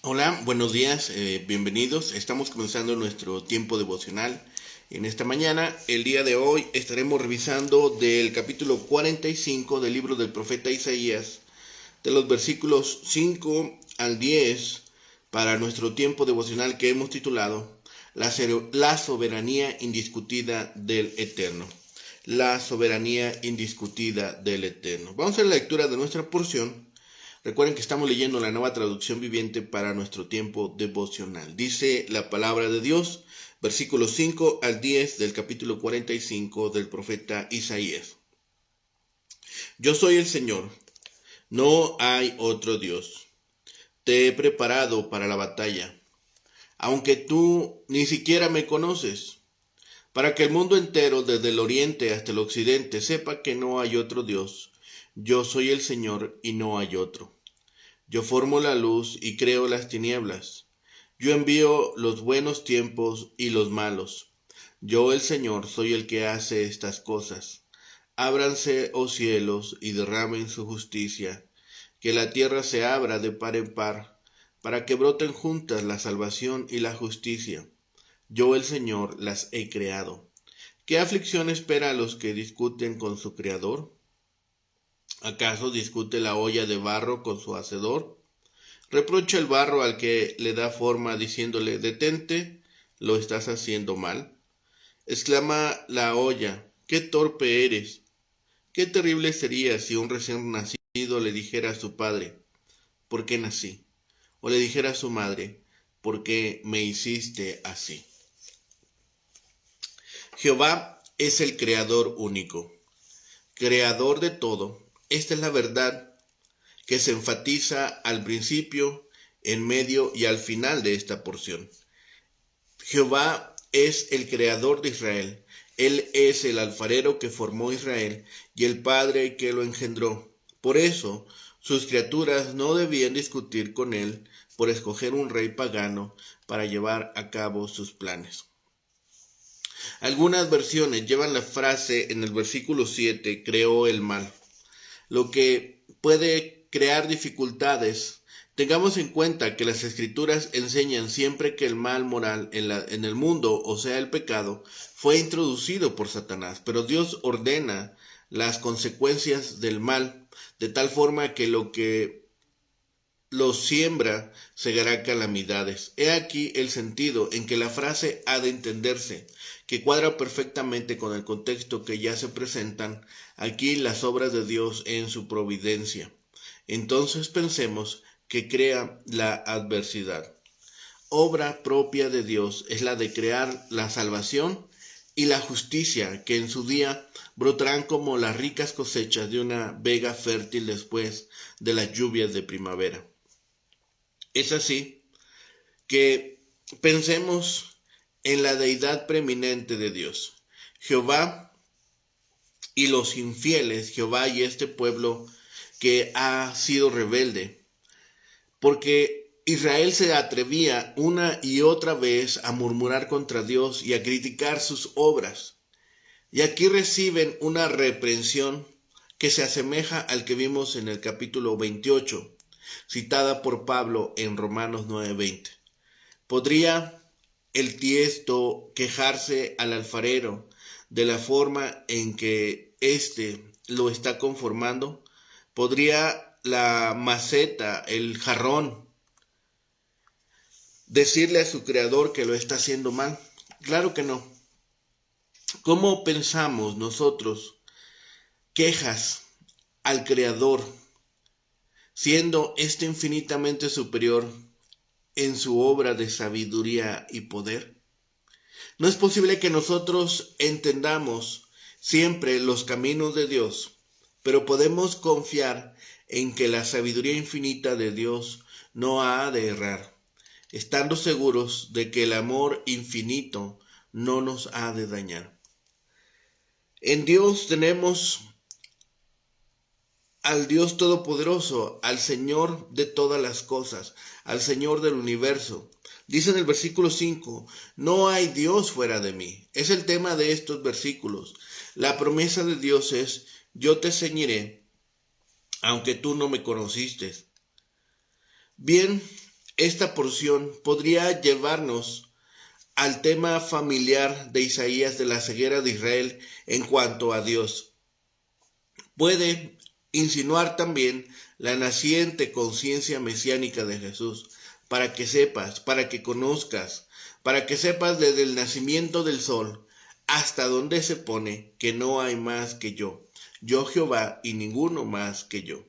Hola, buenos días, bienvenidos. Estamos comenzando nuestro tiempo devocional en esta mañana. El día de hoy estaremos revisando del capítulo 45 del libro del profeta Isaías, de los versículos 5 al 10, para nuestro tiempo devocional que hemos titulado La soberanía indiscutida del Eterno. La soberanía indiscutida del Eterno. Vamos a la lectura de nuestra porción. Recuerden que estamos leyendo la Nueva Traducción Viviente para nuestro tiempo devocional. Dice la palabra de Dios, versículos 5 al 10 del capítulo 45 del profeta Isaías. Yo soy el Señor, no hay otro Dios. Te he preparado para la batalla, aunque tú ni siquiera me conoces, para que el mundo entero, desde el oriente hasta el occidente, sepa que no hay otro Dios. Yo soy el Señor y no hay otro. Yo formo la luz y creo las tinieblas. Yo envío los buenos tiempos y los malos. Yo, el Señor, soy el que hace estas cosas. Ábranse, oh cielos, y derramen su justicia. Que la tierra se abra de par en par, para que broten juntas la salvación y la justicia. Yo, el Señor, las he creado. ¿Qué aflicción espera a los que discuten con su Creador? ¿Acaso discute la olla de barro con su hacedor? Reprocha el barro al que le da forma diciéndole, detente, lo estás haciendo mal. Exclama la olla, qué torpe eres. Qué terrible sería si un recién nacido le dijera a su padre, ¿por qué nací? O le dijera a su madre, ¿por qué me hiciste así? Jehová es el creador único, creador de todo. Esta es la verdad que se enfatiza al principio, en medio y al final de esta porción. Jehová es el creador de Israel. Él es el alfarero que formó Israel y el padre que lo engendró. Por eso, sus criaturas no debían discutir con él por escoger un rey pagano para llevar a cabo sus planes. Algunas versiones llevan la frase en el versículo 7, creó el mal, lo que puede crear dificultades. Tengamos en cuenta que las escrituras enseñan siempre que el mal moral en el mundo, o sea el pecado, fue introducido por Satanás, pero Dios ordena las consecuencias del mal de tal forma que lo que lo siembra segará calamidades. He aquí el sentido en que la frase ha de entenderse, que cuadra perfectamente con el contexto que ya se presentan aquí las obras de Dios en su providencia. Entonces pensemos que crea la adversidad. Obra propia de Dios es la de crear la salvación y la justicia, que en su día brotarán como las ricas cosechas de una vega fértil después de las lluvias de primavera. Es así que pensemos en la deidad preeminente de Dios. Jehová y los infieles, Jehová y este pueblo que ha sido rebelde, porque Israel se atrevía una y otra vez a murmurar contra Dios y a criticar sus obras. Y aquí reciben una reprensión que se asemeja al que vimos en el capítulo 28, citada por Pablo en Romanos 9:20. ¿Podría el tiesto quejarse al alfarero de la forma en que éste lo está conformando? ¿Podría la maceta, el jarrón, decirle a su creador que lo está haciendo mal? Claro que no. ¿Cómo pensamos nosotros quejas al creador, siendo éste infinitamente superior en su obra de sabiduría y poder? No es posible que nosotros entendamos siempre los caminos de Dios, pero podemos confiar en que la sabiduría infinita de Dios no ha de errar, estando seguros de que el amor infinito no nos ha de dañar. En Dios tenemos al Dios Todopoderoso, al Señor de todas las cosas, al Señor del universo. Dice en el versículo 5, no hay Dios fuera de mí. Es el tema de estos versículos. La promesa de Dios es, yo te ceñiré, aunque tú no me conociste. Bien, esta porción podría llevarnos al tema familiar de Isaías de la ceguera de Israel en cuanto a Dios. Puede insinuar también la naciente conciencia mesiánica de Jesús, para que sepas, para que conozcas, para que sepas desde el nacimiento del sol hasta donde se pone que no hay más que yo Jehová y ninguno más que yo.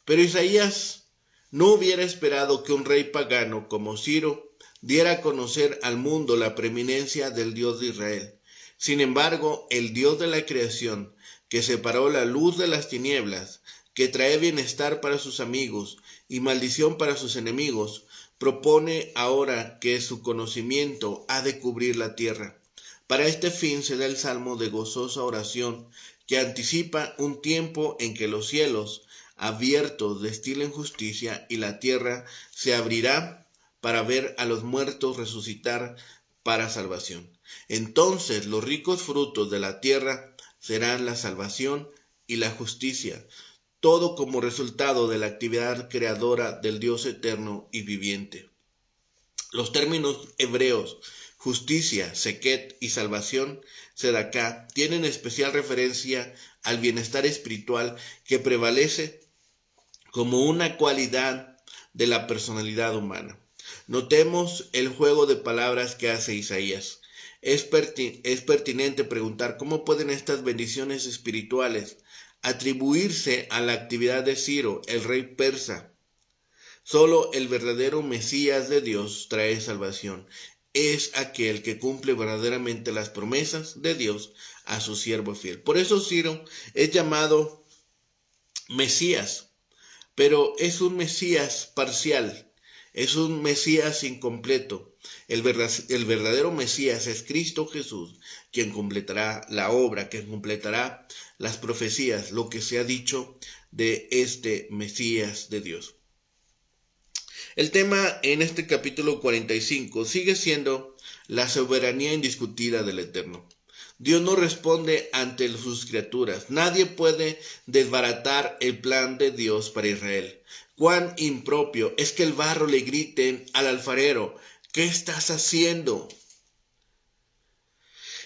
Pero Isaías no hubiera esperado que un rey pagano como Ciro diera a conocer al mundo la preeminencia del Dios de Israel. Sin embargo, el Dios de la creación, que separó la luz de las tinieblas, que trae bienestar para sus amigos y maldición para sus enemigos, propone ahora que su conocimiento ha de cubrir la tierra. Para este fin se da el salmo de gozosa oración, que anticipa un tiempo en que los cielos abiertos destilen justicia y la tierra se abrirá para ver a los muertos resucitar para salvación. Entonces los ricos frutos de la tierra serán la salvación y la justicia, todo como resultado de la actividad creadora del Dios eterno y viviente. Los términos hebreos justicia, seket y salvación, sedaká, tienen especial referencia al bienestar espiritual que prevalece como una cualidad de la personalidad humana. Notemos el juego de palabras que hace Isaías. Es pertinente preguntar cómo pueden estas bendiciones espirituales atribuirse a la actividad de Ciro, el rey persa. Solo el verdadero Mesías de Dios trae salvación. Es aquel que cumple verdaderamente las promesas de Dios a su siervo fiel. Por eso Ciro es llamado Mesías, pero es un Mesías parcial, es un Mesías incompleto. El verdadero Mesías es Cristo Jesús, quien completará la obra, quien completará las profecías, lo que se ha dicho de este Mesías de Dios. El tema en este capítulo 45 sigue siendo la soberanía indiscutida del Eterno. Dios no responde ante sus criaturas. Nadie puede desbaratar el plan de Dios para Israel. Cuán impropio es que el barro le grite al alfarero: ¿qué estás haciendo?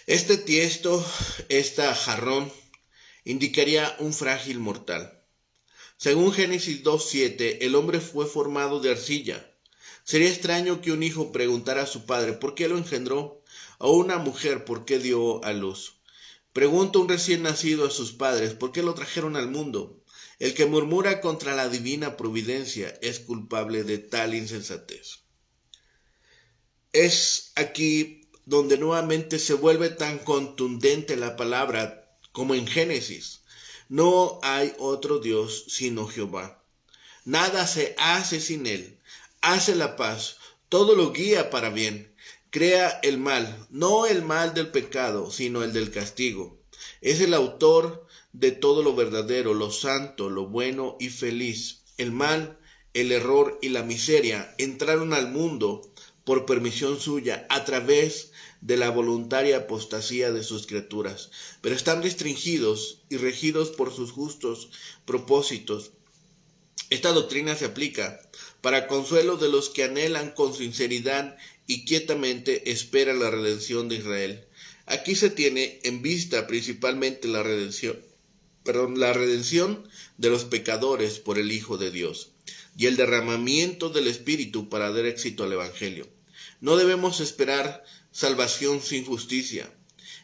Este tiesto, esta jarrón, indicaría un frágil mortal. Según Génesis 2:7, el hombre fue formado de arcilla. Sería extraño que un hijo preguntara a su padre por qué lo engendró, o una mujer por qué dio a luz. Pregunta un recién nacido a sus padres por qué lo trajeron al mundo. El que murmura contra la divina providencia es culpable de tal insensatez. Es aquí donde nuevamente se vuelve tan contundente la palabra como en Génesis. No hay otro Dios sino Jehová. Nada se hace sin él. Hace la paz, todo lo guía para bien. Crea el mal, no el mal del pecado, sino el del castigo. Es el autor de todo lo verdadero, lo santo, lo bueno y feliz. El mal, el error y la miseria entraron al mundo por permisión suya a través de la voluntaria apostasía de sus criaturas, pero están restringidos y regidos por sus justos propósitos. Esta doctrina se aplica para consuelo de los que anhelan con sinceridad y quietamente esperan la redención de Israel. Aquí se tiene en vista principalmente la redención de los pecadores por el Hijo de Dios y el derramamiento del Espíritu para dar éxito al Evangelio. No debemos esperar salvación sin justicia.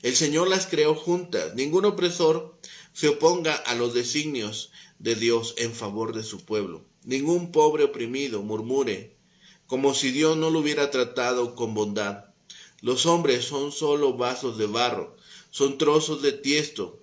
El Señor las creó juntas. Ningún opresor se oponga a los designios de Dios en favor de su pueblo. Ningún pobre oprimido murmure, como si Dios no lo hubiera tratado con bondad. Los hombres son solo vasos de barro, son trozos de tiesto,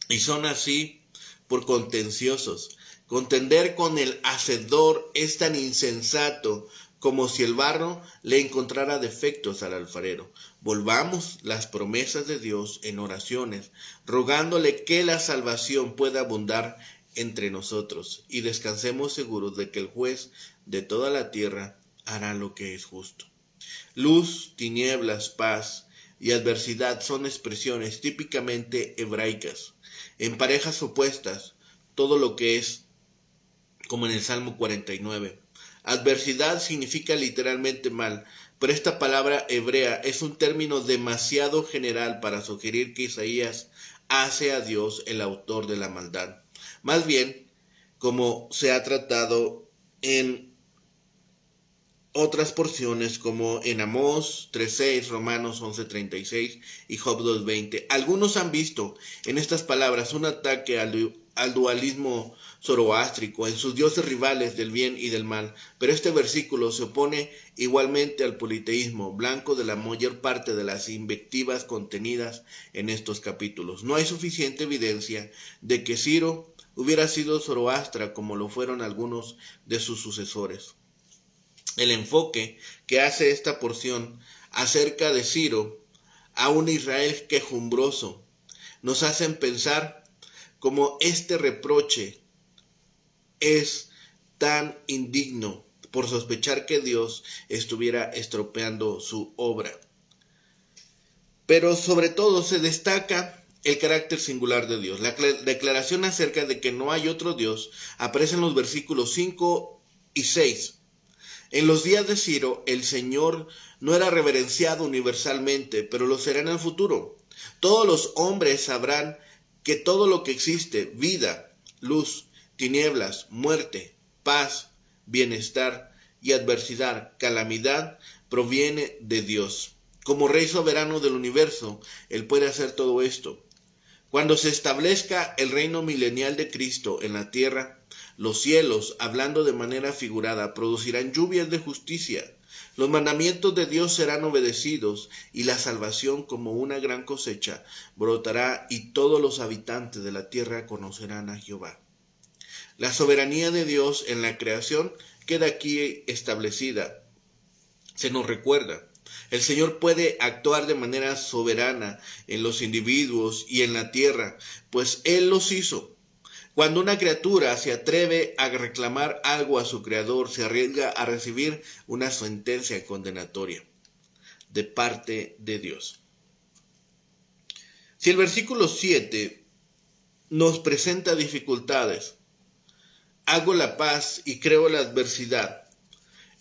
y son así por contenciosos. Contender con el hacedor es tan insensato como si el barro le encontrara defectos al alfarero. Volvamos las promesas de Dios en oraciones, rogándole que la salvación pueda abundar entre nosotros, y descansemos seguros de que el juez de toda la tierra hará lo que es justo. Luz, tinieblas, paz y adversidad son expresiones típicamente hebraicas. En parejas opuestas, todo lo que es, como en el Salmo 49. Adversidad significa literalmente mal, pero esta palabra hebrea es un término demasiado general para sugerir que Isaías hace a Dios el autor de la maldad. Más bien, como se ha tratado en otras porciones como en Amós 3:6, Romanos 11:36 y Job 2:20. Algunos han visto en estas palabras un ataque al dualismo zoroástrico, en sus dioses rivales del bien y del mal, pero este versículo se opone igualmente al politeísmo, blanco de la mayor parte de las invectivas contenidas en estos capítulos. No hay suficiente evidencia de que Ciro hubiera sido zoroastra como lo fueron algunos de sus sucesores. El enfoque que hace esta porción acerca de Ciro a un Israel quejumbroso nos hacen pensar cómo este reproche es tan indigno por sospechar que Dios estuviera estropeando su obra. Pero sobre todo se destaca el carácter singular de Dios. La declaración acerca de que no hay otro Dios aparece en los versículos 5 y 6. En los días de Ciro, el Señor no era reverenciado universalmente, pero lo será en el futuro. Todos los hombres sabrán que todo lo que existe, vida, luz, tinieblas, muerte, paz, bienestar y adversidad, calamidad, proviene de Dios. Como Rey soberano del universo, Él puede hacer todo esto. Cuando se establezca el reino milenial de Cristo en la tierra, los cielos, hablando de manera figurada, producirán lluvias de justicia. Los mandamientos de Dios serán obedecidos y la salvación como una gran cosecha brotará y todos los habitantes de la tierra conocerán a Jehová. La soberanía de Dios en la creación queda aquí establecida. Se nos recuerda. El Señor puede actuar de manera soberana en los individuos y en la tierra, pues Él los hizo. Cuando una criatura se atreve a reclamar algo a su Creador, se arriesga a recibir una sentencia condenatoria de parte de Dios. Si el versículo 7 nos presenta dificultades, hago la paz y creo la adversidad.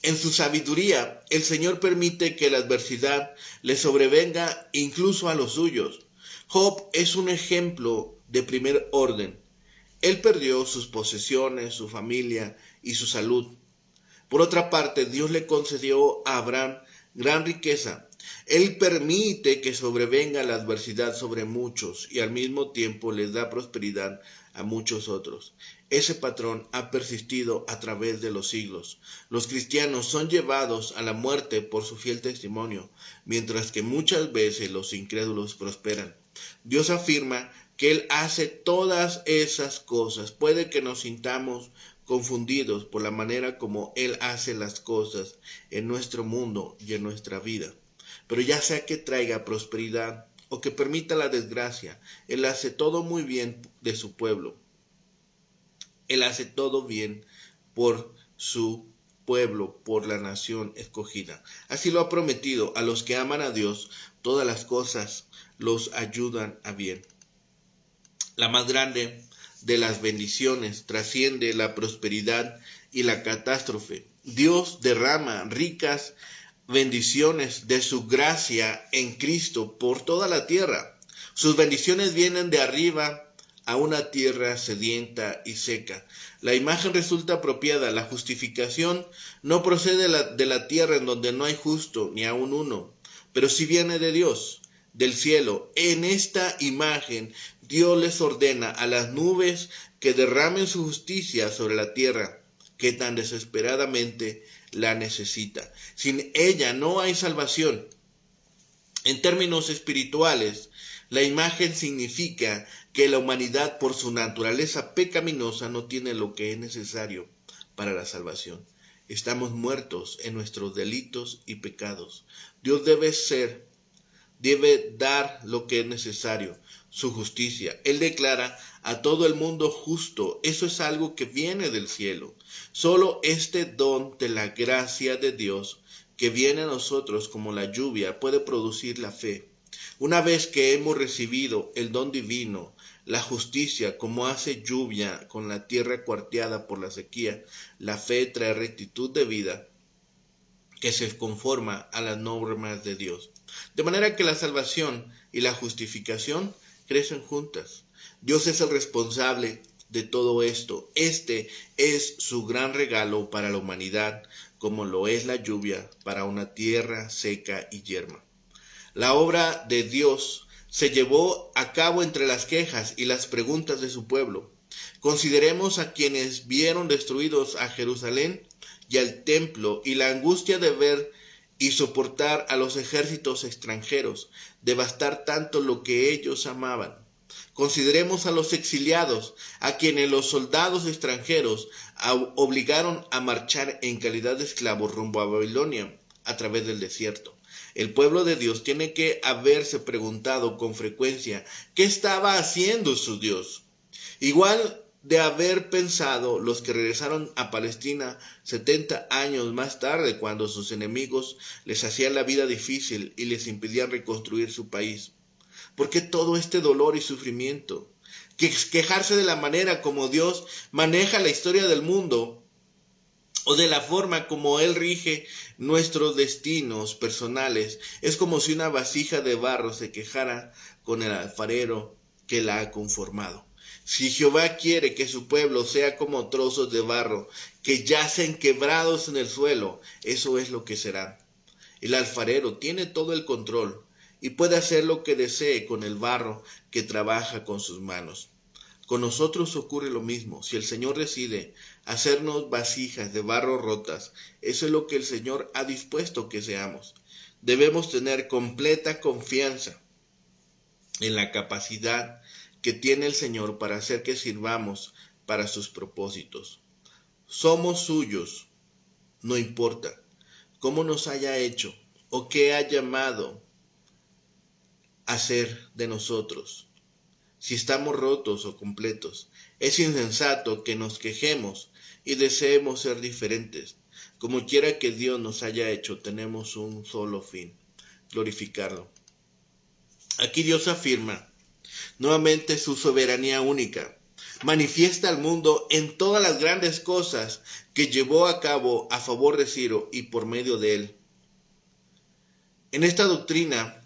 En su sabiduría, el Señor permite que la adversidad le sobrevenga incluso a los suyos. Job es un ejemplo de primer orden. Él perdió sus posesiones, su familia y su salud. Por otra parte, Dios le concedió a Abraham gran riqueza. Él permite que sobrevenga la adversidad sobre muchos y al mismo tiempo les da prosperidad a muchos otros. Ese patrón ha persistido a través de los siglos. Los cristianos son llevados a la muerte por su fiel testimonio, mientras que muchas veces los incrédulos prosperan. Dios afirma que Él hace todas esas cosas. Puede que nos sintamos confundidos por la manera como Él hace las cosas en nuestro mundo y en nuestra vida. Pero ya sea que traiga prosperidad o que permita la desgracia, Él hace todo muy bien de su pueblo. Él hace todo bien por su pueblo, por la nación escogida. Así lo ha prometido. A los que aman a Dios, todas las cosas los ayudan a bien. La más grande de las bendiciones trasciende la prosperidad y la catástrofe. Dios derrama ricas bendiciones de su gracia en Cristo por toda la tierra. Sus bendiciones vienen de arriba a una tierra sedienta y seca. La imagen resulta apropiada. La justificación no procede de la tierra en donde no hay justo ni aun uno, pero sí viene de Dios, del cielo. En esta imagen Dios les ordena a las nubes que derramen su justicia sobre la tierra, que tan desesperadamente la necesita. Sin ella no hay salvación. En términos espirituales, la imagen significa que la humanidad, por su naturaleza pecaminosa, no tiene lo que es necesario para la salvación. Estamos muertos en nuestros delitos y pecados. Dios debe dar lo que es necesario, su justicia. Él declara a todo el mundo justo. Eso es algo que viene del cielo. Solo este don de la gracia de Dios que viene a nosotros como la lluvia puede producir la fe. Una vez que hemos recibido el don divino, la justicia como hace lluvia con la tierra cuarteada por la sequía. La fe trae rectitud de vida que se conforma a las normas de Dios. De manera que la salvación y la justificación crecen juntas. Dios es el responsable de todo esto. Este es su gran regalo para la humanidad, como lo es la lluvia para una tierra seca y yerma. La obra de Dios se llevó a cabo entre las quejas y las preguntas de su pueblo. Consideremos a quienes vieron destruidos a Jerusalén y al templo, y la angustia de ver y soportar a los ejércitos extranjeros, devastar tanto lo que ellos amaban. Consideremos a los exiliados, a quienes los soldados extranjeros obligaron a marchar en calidad de esclavos rumbo a Babilonia a través del desierto. El pueblo de Dios tiene que haberse preguntado con frecuencia qué estaba haciendo su Dios. Igual de haber pensado los que regresaron a Palestina 70 años más tarde, cuando sus enemigos les hacían la vida difícil y les impedían reconstruir su país. ¿Por qué todo este dolor y sufrimiento? Quejarse de la manera como Dios maneja la historia del mundo, o de la forma como Él rige nuestros destinos personales, es como si una vasija de barro se quejara con el alfarero que la ha conformado. Si Jehová quiere que su pueblo sea como trozos de barro que yacen quebrados en el suelo, eso es lo que será. El alfarero tiene todo el control y puede hacer lo que desee con el barro que trabaja con sus manos. Con nosotros ocurre lo mismo. Si el Señor decide hacernos vasijas de barro rotas, eso es lo que el Señor ha dispuesto que seamos. Debemos tener completa confianza en la capacidad que tiene el Señor para hacer que sirvamos para sus propósitos. Somos suyos, no importa cómo nos haya hecho o qué ha llamado a ser de nosotros. Si estamos rotos o completos, es insensato que nos quejemos y deseemos ser diferentes. Como quiera que Dios nos haya hecho, tenemos un solo fin: glorificarlo. Aquí Dios afirma nuevamente su soberanía única. Manifiesta al mundo en todas las grandes cosas que llevó a cabo a favor de Ciro y por medio de él. En esta doctrina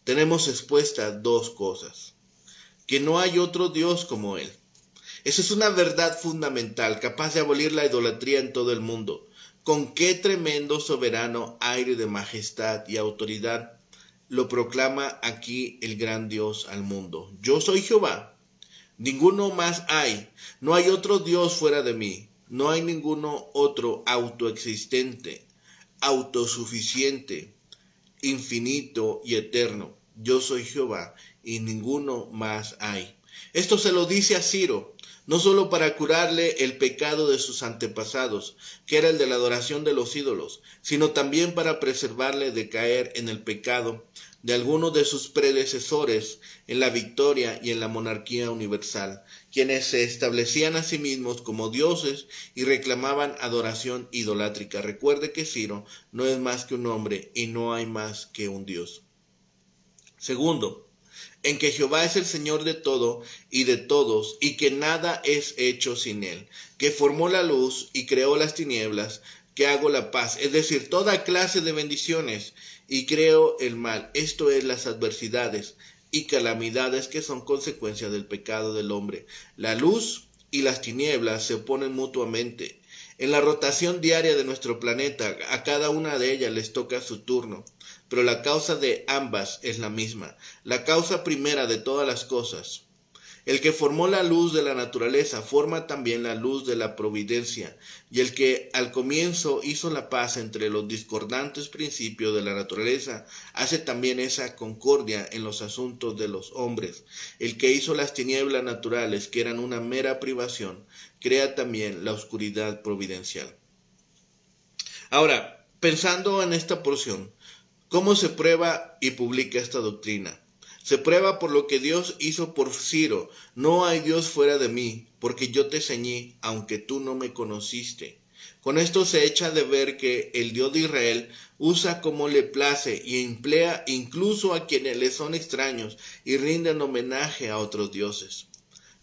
tenemos expuestas dos cosas: que no hay otro Dios como Él. Esa es una verdad fundamental, capaz de abolir la idolatría en todo el mundo. Con qué tremendo soberano aire de majestad y autoridad lo proclama aquí el gran Dios al mundo. Yo soy Jehová, ninguno más hay, no hay otro Dios fuera de mí, no hay ninguno otro autoexistente, autosuficiente, infinito y eterno. Yo soy Jehová y ninguno más hay. Esto se lo dice a Ciro, no solo para curarle el pecado de sus antepasados, que era el de la adoración de los ídolos, sino también para preservarle de caer en el pecado de algunos de sus predecesores en la victoria y en la monarquía universal, quienes se establecían a sí mismos como dioses y reclamaban adoración idolátrica. Recuerde que Ciro no es más que un hombre y no hay más que un Dios. Segundo, en que Jehová es el Señor de todo y de todos, y que nada es hecho sin él, que formó la luz y creó las tinieblas, que hago la paz, es decir, toda clase de bendiciones, y creo el mal, esto es, las adversidades y calamidades que son consecuencia del pecado del hombre. La luz y las tinieblas se oponen mutuamente. En la rotación diaria de nuestro planeta, a cada una de ellas les toca su turno, pero la causa de ambas es la misma, la causa primera de todas las cosas. El que formó la luz de la naturaleza forma también la luz de la providencia, y el que al comienzo hizo la paz entre los discordantes principios de la naturaleza, hace también esa concordia en los asuntos de los hombres. El que hizo las tinieblas naturales, que eran una mera privación, crea también la oscuridad providencial. Ahora, pensando en esta porción, ¿cómo se prueba y publica esta doctrina? Se prueba por lo que Dios hizo por Ciro. No hay Dios fuera de mí, porque yo te ceñí, aunque tú no me conociste. Con esto se echa de ver que el Dios de Israel usa como le place y emplea incluso a quienes le son extraños y rinden homenaje a otros dioses.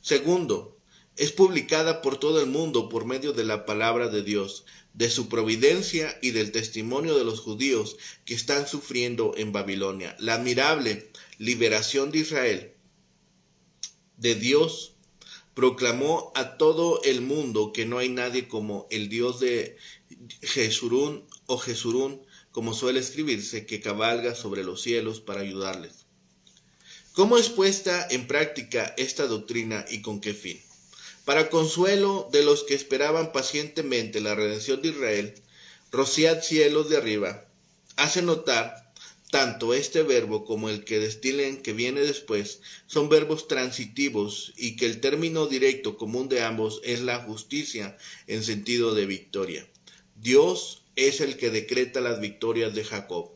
Segundo, es publicada por todo el mundo por medio de la palabra de Dios, de su providencia y del testimonio de los judíos que están sufriendo en Babilonia. La admirable liberación de Israel, de Dios, proclamó a todo el mundo que no hay nadie como el Dios de Jeshurún o Jesurún, como suele escribirse, que cabalga sobre los cielos para ayudarles. ¿Cómo es puesta en práctica esta doctrina y con qué fin? Para consuelo de los que esperaban pacientemente la redención de Israel, rociad cielos de arriba. Hace notar tanto este verbo como el que destilen que viene después son verbos transitivos y que el término directo común de ambos es la justicia en sentido de victoria. Dios es el que decreta las victorias de Jacob.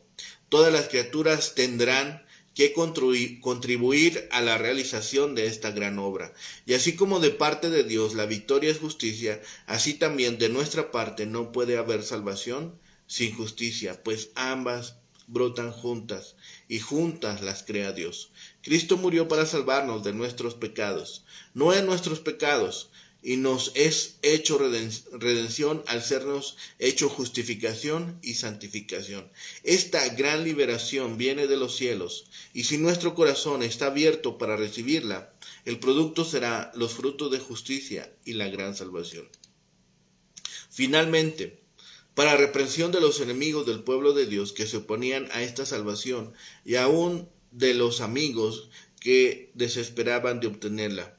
Todas las criaturas tendrán que contribuir a la realización de esta gran obra. Y así como de parte de Dios la victoria es justicia, así también de nuestra parte no puede haber salvación sin justicia, pues ambas brotan juntas y juntas las crea Dios. Cristo murió para salvarnos de nuestros pecados, no en nuestros pecados, y nos es hecho redención al sernos hecho justificación y santificación. Esta gran liberación viene de los cielos, y si nuestro corazón está abierto para recibirla, el producto será los frutos de justicia y la gran salvación. Finalmente, para reprensión de los enemigos del pueblo de Dios que se oponían a esta salvación y aún de los amigos que desesperaban de obtenerla.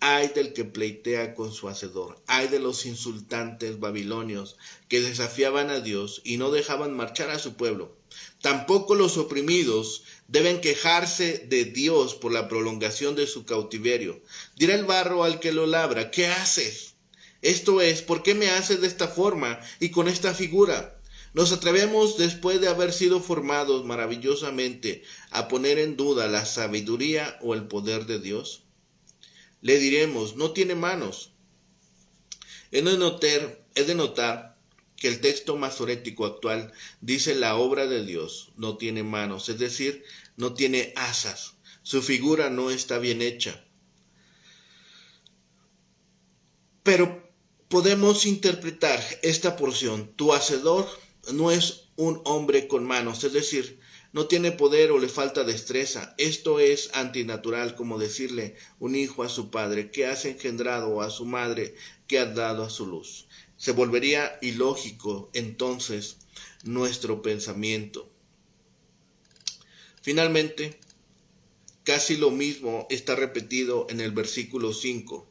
Ay del que pleitea con su hacedor, ay de los insultantes babilonios que desafiaban a Dios y no dejaban marchar a su pueblo. Tampoco los oprimidos deben quejarse de Dios por la prolongación de su cautiverio. Dirá el barro al que lo labra, ¿qué haces? Esto es, ¿por qué me haces de esta forma y con esta figura? Nos atrevemos, después de haber sido formados maravillosamente, a poner en duda la sabiduría o el poder de Dios. Le diremos, no tiene manos. Es de notar que el texto masorético actual dice la obra de Dios no tiene manos, es decir, no tiene asas. Su figura no está bien hecha. Pero podemos interpretar esta porción. Tu hacedor no es un hombre con manos, es decir, no tiene poder o le falta destreza. Esto es antinatural, como decirle un hijo a su padre, ¿qué has engendrado? O a su madre, ¿qué has dado a su luz? Se volvería ilógico entonces nuestro pensamiento. Finalmente, casi lo mismo está repetido en el versículo 5.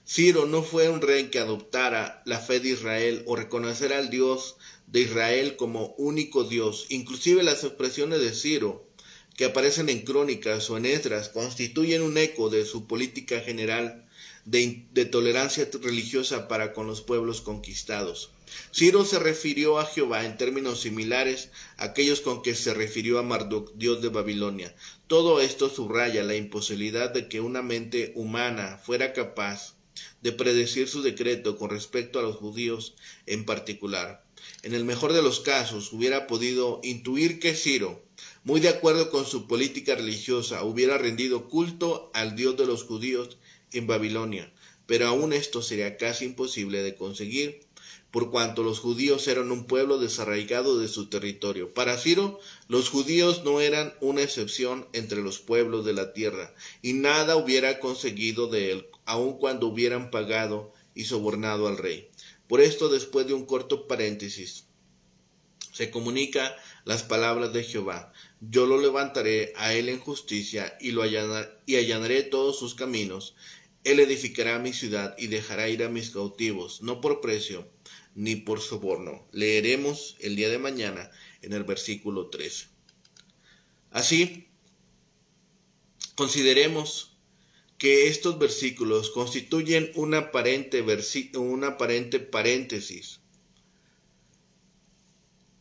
Ciro no fue un rey que adoptara la fe de Israel o reconociera al Dios de Israel como único Dios. Inclusive las expresiones de Ciro que aparecen en Crónicas o en Esdras constituyen un eco de su política general de tolerancia religiosa para con los pueblos conquistados. Ciro se refirió a Jehová en términos similares a aquellos con que se refirió a Marduk, dios de Babilonia. Todo esto subraya la imposibilidad de que una mente humana fuera capaz de predecir su decreto con respecto a los judíos en particular. En el mejor de los casos, hubiera podido intuir que Ciro, muy de acuerdo con su política religiosa, hubiera rendido culto al Dios de los judíos en Babilonia, pero aún esto sería casi imposible de conseguir, por cuanto los judíos eran un pueblo desarraigado de su territorio. Para Ciro, los judíos no eran una excepción entre los pueblos de la tierra, y nada hubiera conseguido de él, aun cuando hubieran pagado y sobornado al rey. Por esto, después de un corto paréntesis, se comunica las palabras de Jehová. Yo lo levantaré a él en justicia y allanaré todos sus caminos. Él edificará mi ciudad y dejará ir a mis cautivos, no por precio ni por soborno. Leeremos el día de mañana en el versículo 13. Así, consideremos que estos versículos constituyen una aparente paréntesis,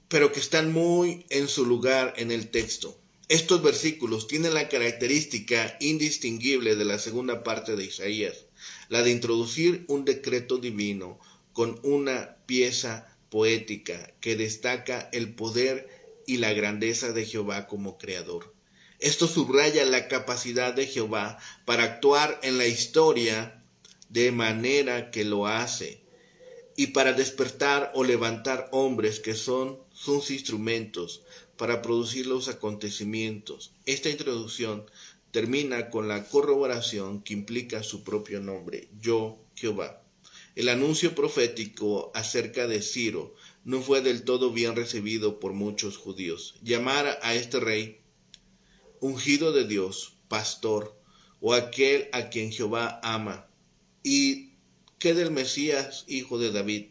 pero que están muy en su lugar en el texto. Estos versículos tienen la característica indistinguible de la segunda parte de Isaías, la de introducir un decreto divino con una pieza poética que destaca el poder y la grandeza de Jehová como creador. Esto subraya la capacidad de Jehová para actuar en la historia de manera que lo hace y para despertar o levantar hombres que son sus instrumentos para producir los acontecimientos. Esta introducción termina con la corroboración que implica su propio nombre, yo, Jehová. El anuncio profético acerca de Ciro no fue del todo bien recibido por muchos judíos. Llamar a este rey ungido de Dios, pastor, o aquel a quien Jehová ama, y que del Mesías, hijo de David.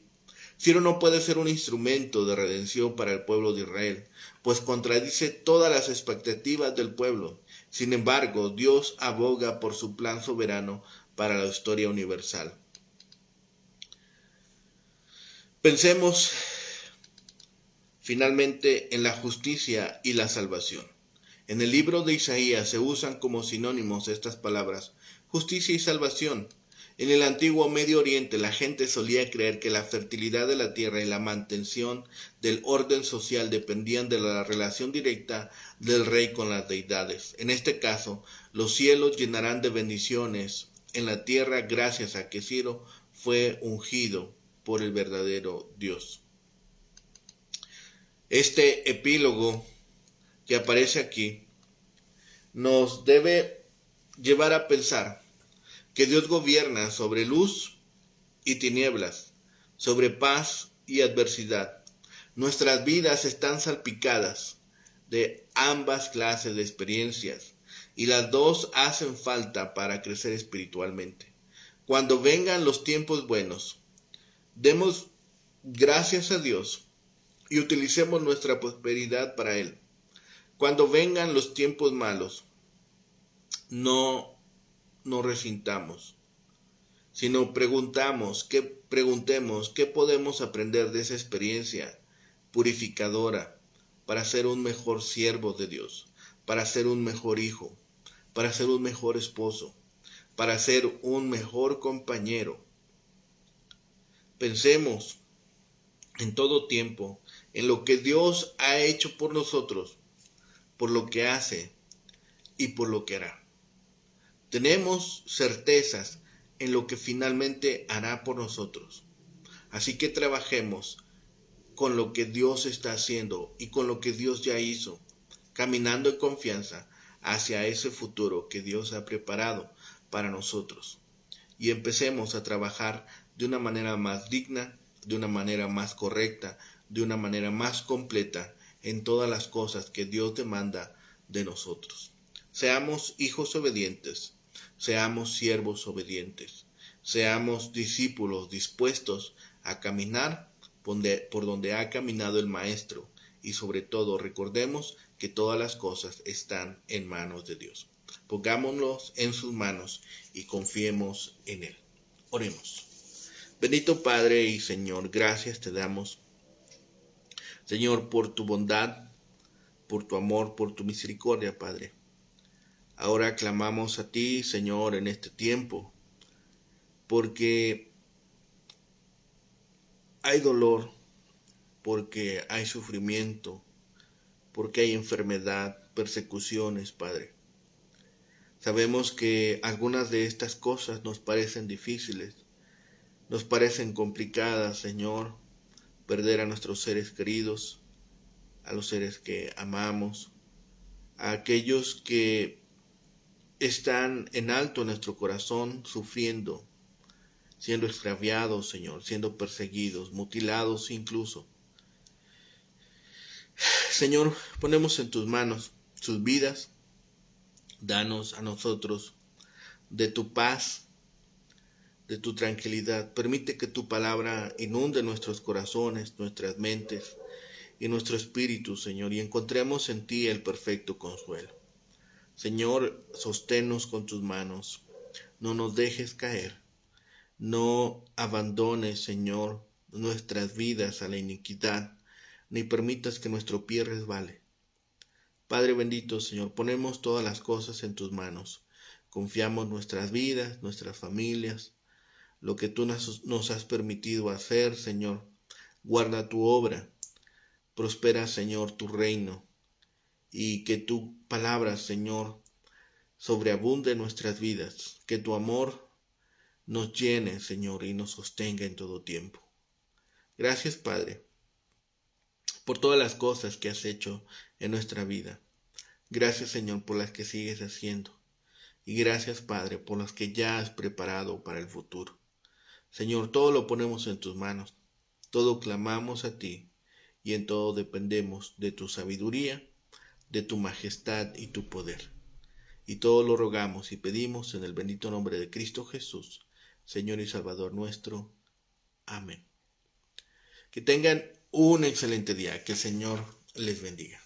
Ciro no puede ser un instrumento de redención para el pueblo de Israel, pues contradice todas las expectativas del pueblo. Sin embargo, Dios aboga por su plan soberano para la historia universal. Pensemos finalmente en la justicia y la salvación. En el libro de Isaías se usan como sinónimos estas palabras, justicia y salvación. En el antiguo Medio Oriente la gente solía creer que la fertilidad de la tierra y la mantención del orden social dependían de la relación directa del rey con las deidades. En este caso, los cielos llenarán de bendiciones en la tierra gracias a que Ciro fue ungido por el verdadero Dios. Este epílogo que aparece aquí nos debe llevar a pensar que Dios gobierna sobre luz y tinieblas, sobre paz y adversidad. Nuestras vidas están salpicadas de ambas clases de experiencias y las dos hacen falta para crecer espiritualmente. Cuando vengan los tiempos buenos, demos gracias a Dios y utilicemos nuestra prosperidad para Él. Cuando vengan los tiempos malos, no nos resintamos, sino preguntemos qué podemos aprender de esa experiencia purificadora para ser un mejor siervo de Dios, para ser un mejor hijo, para ser un mejor esposo, para ser un mejor compañero. Pensemos en todo tiempo en lo que Dios ha hecho por nosotros, por lo que hace y por lo que hará. Tenemos certezas en lo que finalmente hará por nosotros. Así que trabajemos con lo que Dios está haciendo y con lo que Dios ya hizo, caminando en confianza hacia ese futuro que Dios ha preparado para nosotros. Y empecemos a trabajar de una manera más digna, de una manera más correcta, de una manera más completa en todas las cosas que Dios demanda de nosotros. Seamos hijos obedientes, seamos siervos obedientes, seamos discípulos dispuestos a caminar por donde ha caminado el Maestro y sobre todo recordemos que todas las cosas están en manos de Dios. Pongámonos en sus manos y confiemos en Él. Oremos. Bendito Padre y Señor, gracias te damos, Señor, por tu bondad, por tu amor, por tu misericordia, Padre. Ahora clamamos a ti, Señor, en este tiempo, porque hay dolor, porque hay sufrimiento, porque hay enfermedad, persecuciones, Padre. Sabemos que algunas de estas cosas nos parecen difíciles, nos parecen complicadas, Señor, perder a nuestros seres queridos, a los seres que amamos, a aquellos que están en alto en nuestro corazón, sufriendo, siendo extraviados, Señor, siendo perseguidos, mutilados incluso. Señor, ponemos en tus manos sus vidas, danos a nosotros de tu paz, de tu tranquilidad. Permite que tu palabra inunde nuestros corazones, nuestras mentes y nuestro espíritu, Señor, y encontremos en ti el perfecto consuelo. Señor, sosténnos con tus manos, no nos dejes caer, no abandones, Señor, nuestras vidas a la iniquidad, ni permitas que nuestro pie resbale. Padre bendito, Señor, ponemos todas las cosas en tus manos, confiamos nuestras vidas, nuestras familias, lo que tú nos has permitido hacer, Señor, guarda tu obra, prospera, Señor, tu reino, y que tu palabra, Señor, sobreabunde en nuestras vidas, que tu amor nos llene, Señor, y nos sostenga en todo tiempo. Gracias, Padre, por todas las cosas que has hecho en nuestra vida. Gracias, Señor, por las que sigues haciendo. Y gracias, Padre, por las que ya has preparado para el futuro. Señor, todo lo ponemos en tus manos. Todo clamamos a ti y en todo dependemos de tu sabiduría, de tu majestad y tu poder. Y todo lo rogamos y pedimos en el bendito nombre de Cristo Jesús, Señor y Salvador nuestro. Amén. Que tengan un excelente día. Que el Señor les bendiga.